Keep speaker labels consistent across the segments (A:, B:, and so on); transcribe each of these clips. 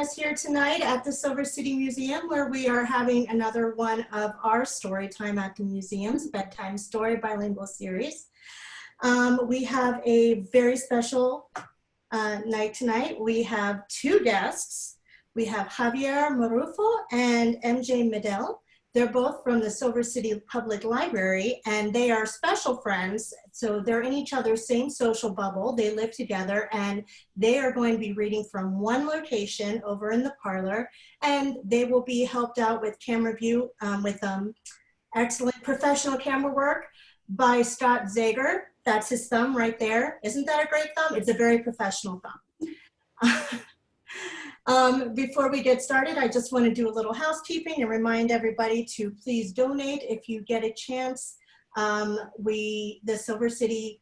A: us here tonight at the Silver City Museum, where we are having another one of our story time at the museum's bedtime story bilingual series. We have a very special night tonight. We have two guests. We have Javier Marrufo and MJ Medel. They're both from the Silver City Public Library, and they are special friends. So they're in each other's same social bubble. They live together, and they are going to be reading from one location over in the parlor, and they will be helped out with camera view with excellent professional camera work by Scott Zager. That's his thumb right there. Isn't that a great thumb? It's a very professional thumb. Before we get started, I just want to do a little housekeeping and remind everybody to please donate if you get a chance. The Silver City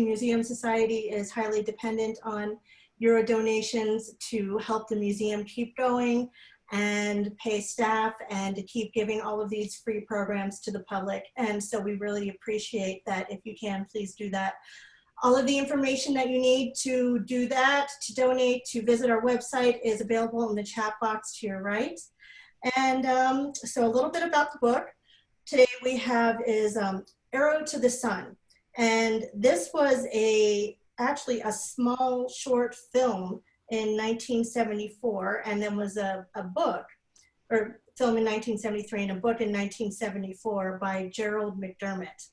A: Museum Society is highly dependent on your donations to help the museum keep going and pay staff and to keep giving all of these free programs to the public. And so we really appreciate that. If you can, please do that. All of the information that you need to do that, to donate, to visit our website is available in the chat box to your right. And so a little bit about the book. Today we have is Arrow to the Sun. And this was actually a small short film in 1974, and then was a book, or film in 1973 and a book in 1974 by Gerald McDermott.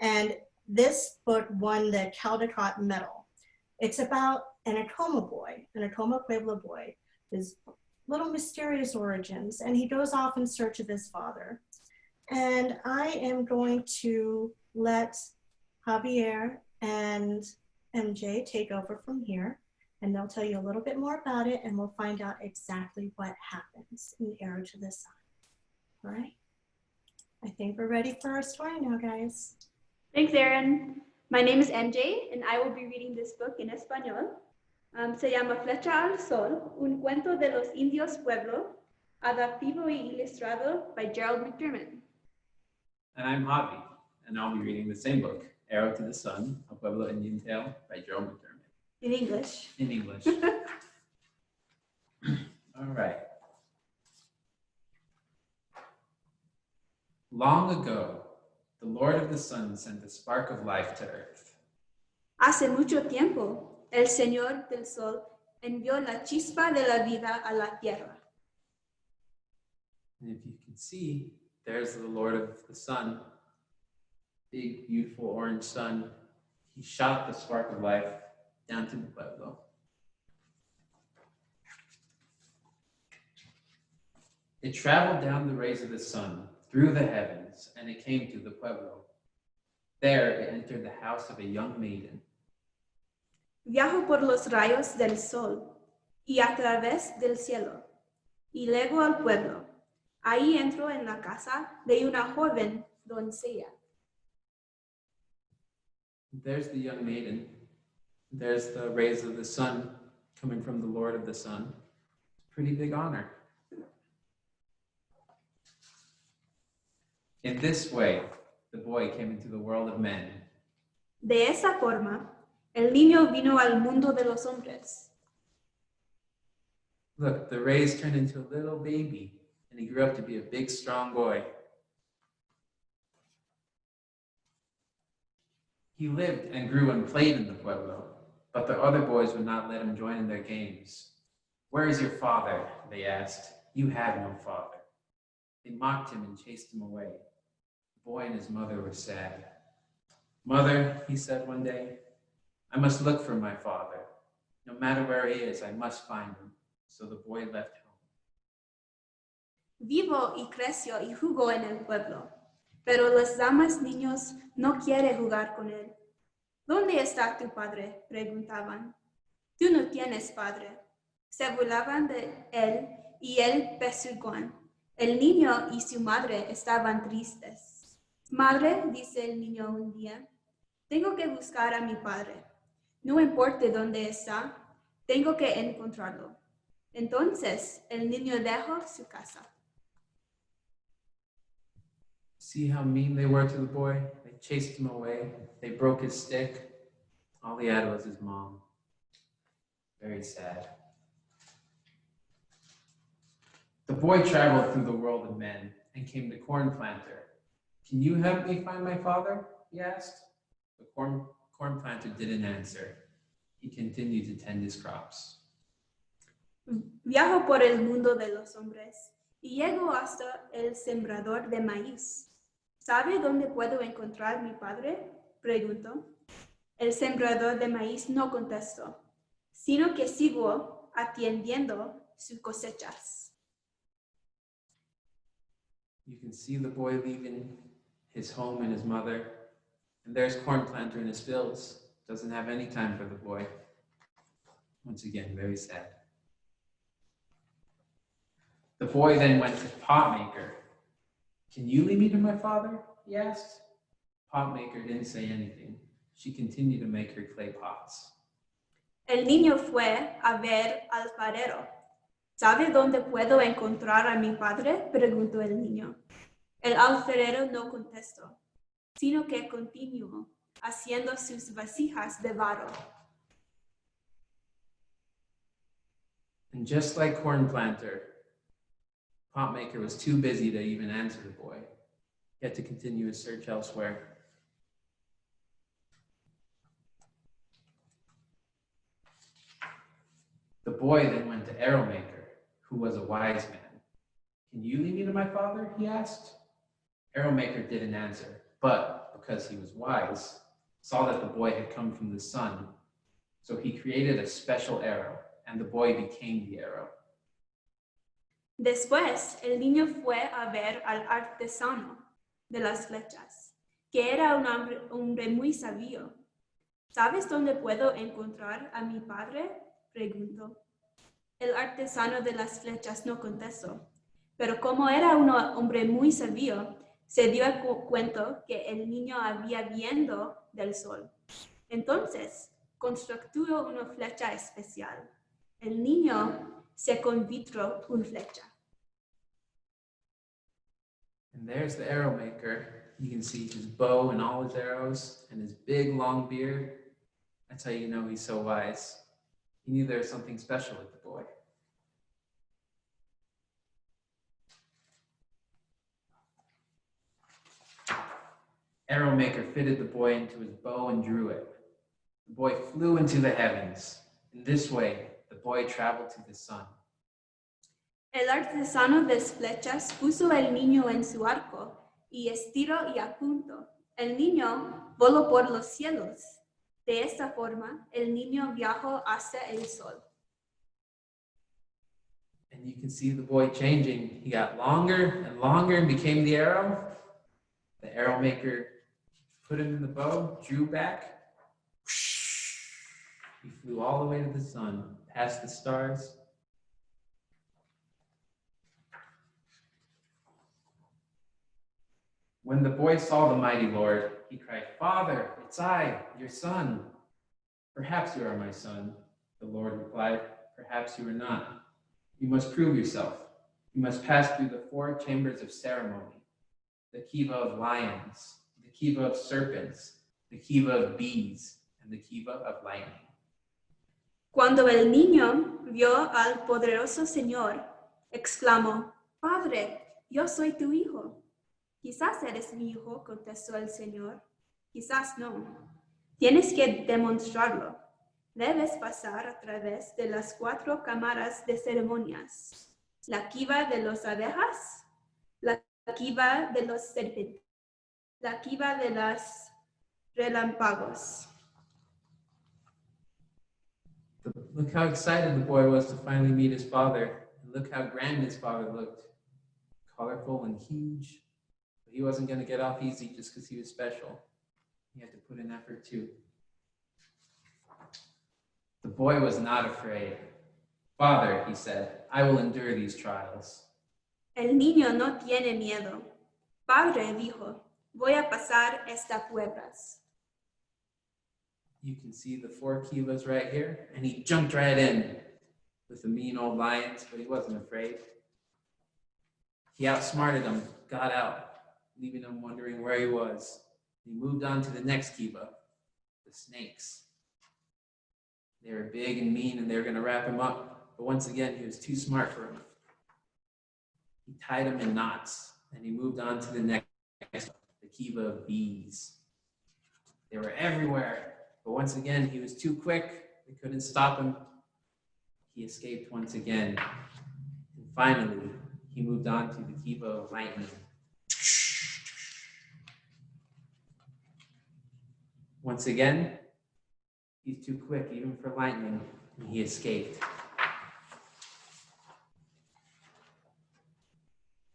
A: And this book won the Caldecott Medal. It's about an Acoma boy, an Acoma Pueblo boy, his little mysterious origins, and he goes off in search of his father. And I am going to let Javier and MJ take over from here, and they'll tell you a little bit more about it, and we'll find out exactly what happens in Arrow to the Sun. All right? I think we're ready for our story now, guys.
B: Thanks, Erin. My name is MJ, and I will be reading this book in español. Se llama Flecha Al Sol, un cuento de los indios pueblo, adaptado y ilustrado by Gerald McDermott.
C: And I'm Javi, and I'll be reading the same book, Arrow to the Sun, A Pueblo Indian Tale by Gerald McDermott.
B: In English.
C: In English. All right. Long ago, the Lord of the Sun sent a spark of life to earth.
B: Hace mucho tiempo, el Señor del Sol envió la chispa de la vida a la tierra.
C: And if you can see, there's the Lord of the Sun, big, beautiful orange sun. He shot the spark of life down to the pueblo. It traveled down the rays of the sun, through the heavens, and it came to the pueblo. There it entered the house of a young maiden.
B: Viajo por los rayos del sol y a través del cielo, y llego al pueblo. Ahí entro en la casa de una joven doncella.
C: There's the young maiden. There's the rays of the sun coming from the Lord of the Sun. Pretty big honor. In this way, the boy came into the world of men.
B: De esa forma, el niño vino al mundo de los hombres.
C: Look, the rays turned into a little baby, and he grew up to be a big, strong boy. He lived and grew and played in the pueblo, but the other boys would not let him join in their games. "Where is your father?" they asked. "You have no father." They mocked him and chased him away. The boy and his mother were sad. "Mother," he said one day, "I must look for my father. No matter where he is, I must find him." So the boy left home.
B: Vivo y creció y jugó en el pueblo, pero los demás niños no quieren jugar con él. ¿Dónde está tu padre?, preguntaban. Tú no tienes padre. Se burlaban de él y él pesugaban. El niño y su madre estaban tristes. Madre, dice el niño un día, tengo que buscar a mi padre. No importa dónde está, tengo que encontrarlo. Entonces el niño dejó su casa.
C: See how mean they were to the boy? They chased him away. They broke his stick. All he had was his mom. very sad. The boy traveled through the world of men and came to Corn Planter. Can you help me find my father? He asked. The corn planter didn't answer. He continued to tend his crops.
B: Viajo por el mundo de los hombres y llego hasta el sembrador de maíz. ¿Sabe dónde puedo encontrar mi padre? Preguntó. El sembrador de maíz no contestó, sino que sigo atendiendo sus cosechas.
C: You can see the boy leaving his home and his mother, and there's Corn Planter in his fields. Doesn't have any time for the boy. Once again, very sad. The boy then went to Potmaker. Can you lead me to my father? He asked. Potmaker didn't say anything. She continued to make her clay pots.
B: El niño fue a ver al alfarero. ¿Sabe dónde puedo encontrar a mi padre? Preguntó el niño. El alfarero no contestó, sino que continuó haciendo sus vasijas de barro.
C: And just like Corn Planter, Potmaker was too busy to even answer the boy. He had to continue his search elsewhere. The boy then went to Arrowmaker, who was a wise man. Can you lead me to my father? He asked. Arrowmaker didn't answer, but because he was wise, saw that the boy had come from the sun. So he created a special arrow, and the boy became the arrow.
B: Después, el niño fue a ver al artesano de las flechas, que era un hombre muy sabio. ¿Sabes dónde puedo encontrar a mi padre? Preguntó. El artesano de las flechas no contestó, pero como era un hombre muy sabio, se dio cuenta que el niño había viendo del sol. Entonces, construyó una flecha especial. El niño se convirtió en flecha.
C: And there's the arrow maker. You can see his bow and all his arrows and his big long beard. That's how you know he's so wise. He knew there was something special with the boy. Arrow maker fitted the boy into his bow and drew it. The boy flew into the heavens. In this way, the boy traveled to the sun.
B: El artesano de flechas puso el niño en su arco y estiró y apuntó. El niño voló por los cielos. De esta forma, el niño viajó hasta el sol.
C: And you can see the boy changing. He got longer and became the arrow. The arrow maker put him in the bow, drew back. He flew all the way to the sun, past the stars. When the boy saw the mighty Lord, he cried, "Father, it's I, your son." "Perhaps you are my son," the Lord replied. "Perhaps you are not. You must prove yourself. You must pass through the 4 chambers of ceremony, the kiva of lions, the kiva of serpents, the kiva of bees, and the kiva of lightning."
B: Cuando el niño vio al poderoso Señor, exclamó, "Padre, yo soy tu hijo." "Quizás eres mi hijo", contestó el Señor. "Quizás no. Tienes que demostrarlo. Debes pasar a través de las 4 cámaras de ceremonias. La kiva de las abejas, la kiva de los serpientes, la kiva de los relámpagos."
C: Look how excited the boy was to finally meet his father. And look how grand his father looked. Colorful and huge. But he wasn't going to get off easy just because he was special. He had to put in effort too. The boy was not afraid. "Father," he said, "I will endure these trials."
B: El niño no tiene miedo. "Padre", dijo, "voy a pasar estas pruebas."
C: You can see the 4 kivas right here, and he jumped right in with the mean old lions, but he wasn't afraid. He outsmarted them, got out, leaving them wondering where he was. He moved on to the next kiva, the snakes. They were big and mean, and they were going to wrap him up. But once again, he was too smart for him. He tied him in knots, and he moved on to the next, the kiva of bees. They were everywhere, but once again, he was too quick. They couldn't stop him. He escaped once again. And finally, he moved on to the kiva of lightning. Once again, he's too quick, even for lightning, and he escaped.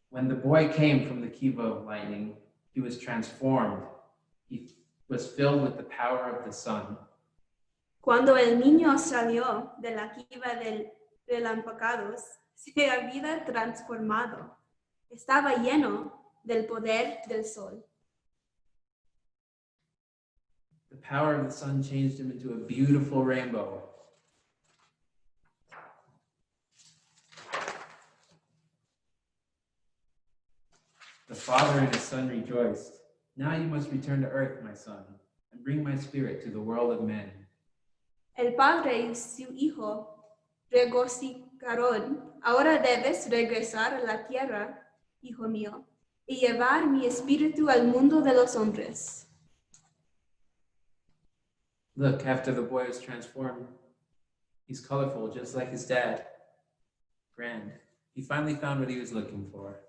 C: When the boy came from the kiva of lightning, he was transformed. He was filled with the power of the sun.
B: Cuando el niño salió de la kiva del relámpagos, se había transformado. Estaba lleno del poder del sol.
C: The power of the sun changed him into a beautiful rainbow. The father and his son rejoiced. Now you must return to earth, my son, and bring my spirit to the world of men.
B: El padre y su hijo regocijaron. Ahora debes regresar a la tierra, hijo mío, y llevar mi espíritu al mundo de los hombres.
C: Look, after the boy was transformed, he's colorful, just like his dad. Grand. He finally found what he was looking for.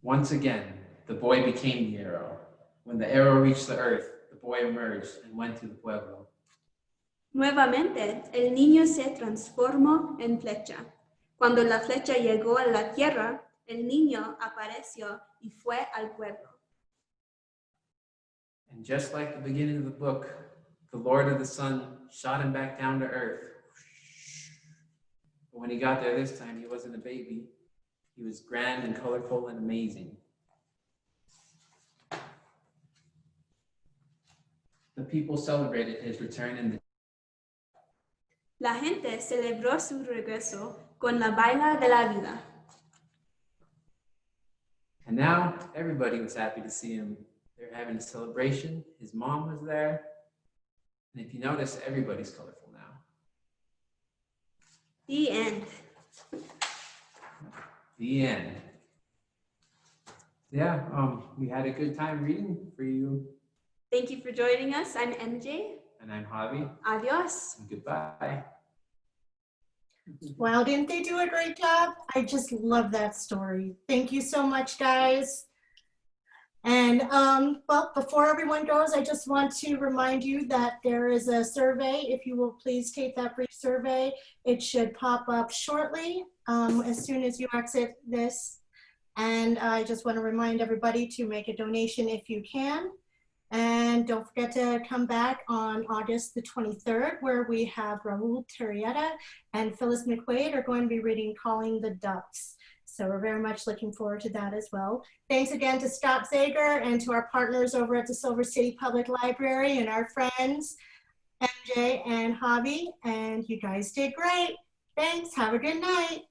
C: Once again, the boy became the arrow. When the arrow reached the earth, the boy emerged and went to the pueblo.
B: Nuevamente, el niño se transformó en flecha. Cuando la flecha llegó a la tierra, el niño apareció y fue al pueblo.
C: And just like the beginning of the book, the Lord of the Sun shot him back down to earth. But when he got there this time, he wasn't a baby. He was grand and colorful and amazing. The people celebrated his return in the
B: La gente celebró su regreso con la baila de la vida.
C: And now everybody was happy to see him. They were having a celebration. His mom was there. And if you notice, everybody's colorful now.
B: The end.
C: The end. Yeah, we had a good time reading for you.
B: Thank you for joining us. I'm MJ.
C: And I'm Javi.
B: Adios.
C: And goodbye.
A: Wow, didn't they do a great job? I just love that story. Thank you so much, guys. And well, before everyone goes, I just want to remind you that there is a survey. If you will please take that brief survey, it should pop up shortly as soon as you exit this. And I just want to remind everybody to make a donation if you can. And don't forget to come back on August the 23rd, where we have Raul Terrieta and Phyllis McQuaid are going to be reading Calling the Ducks. So we're very much looking forward to that as well. Thanks again to Scott Zager and to our partners over at the Silver City Public Library and our friends, MJ and Javi, and you guys did great. Thanks, have a good night.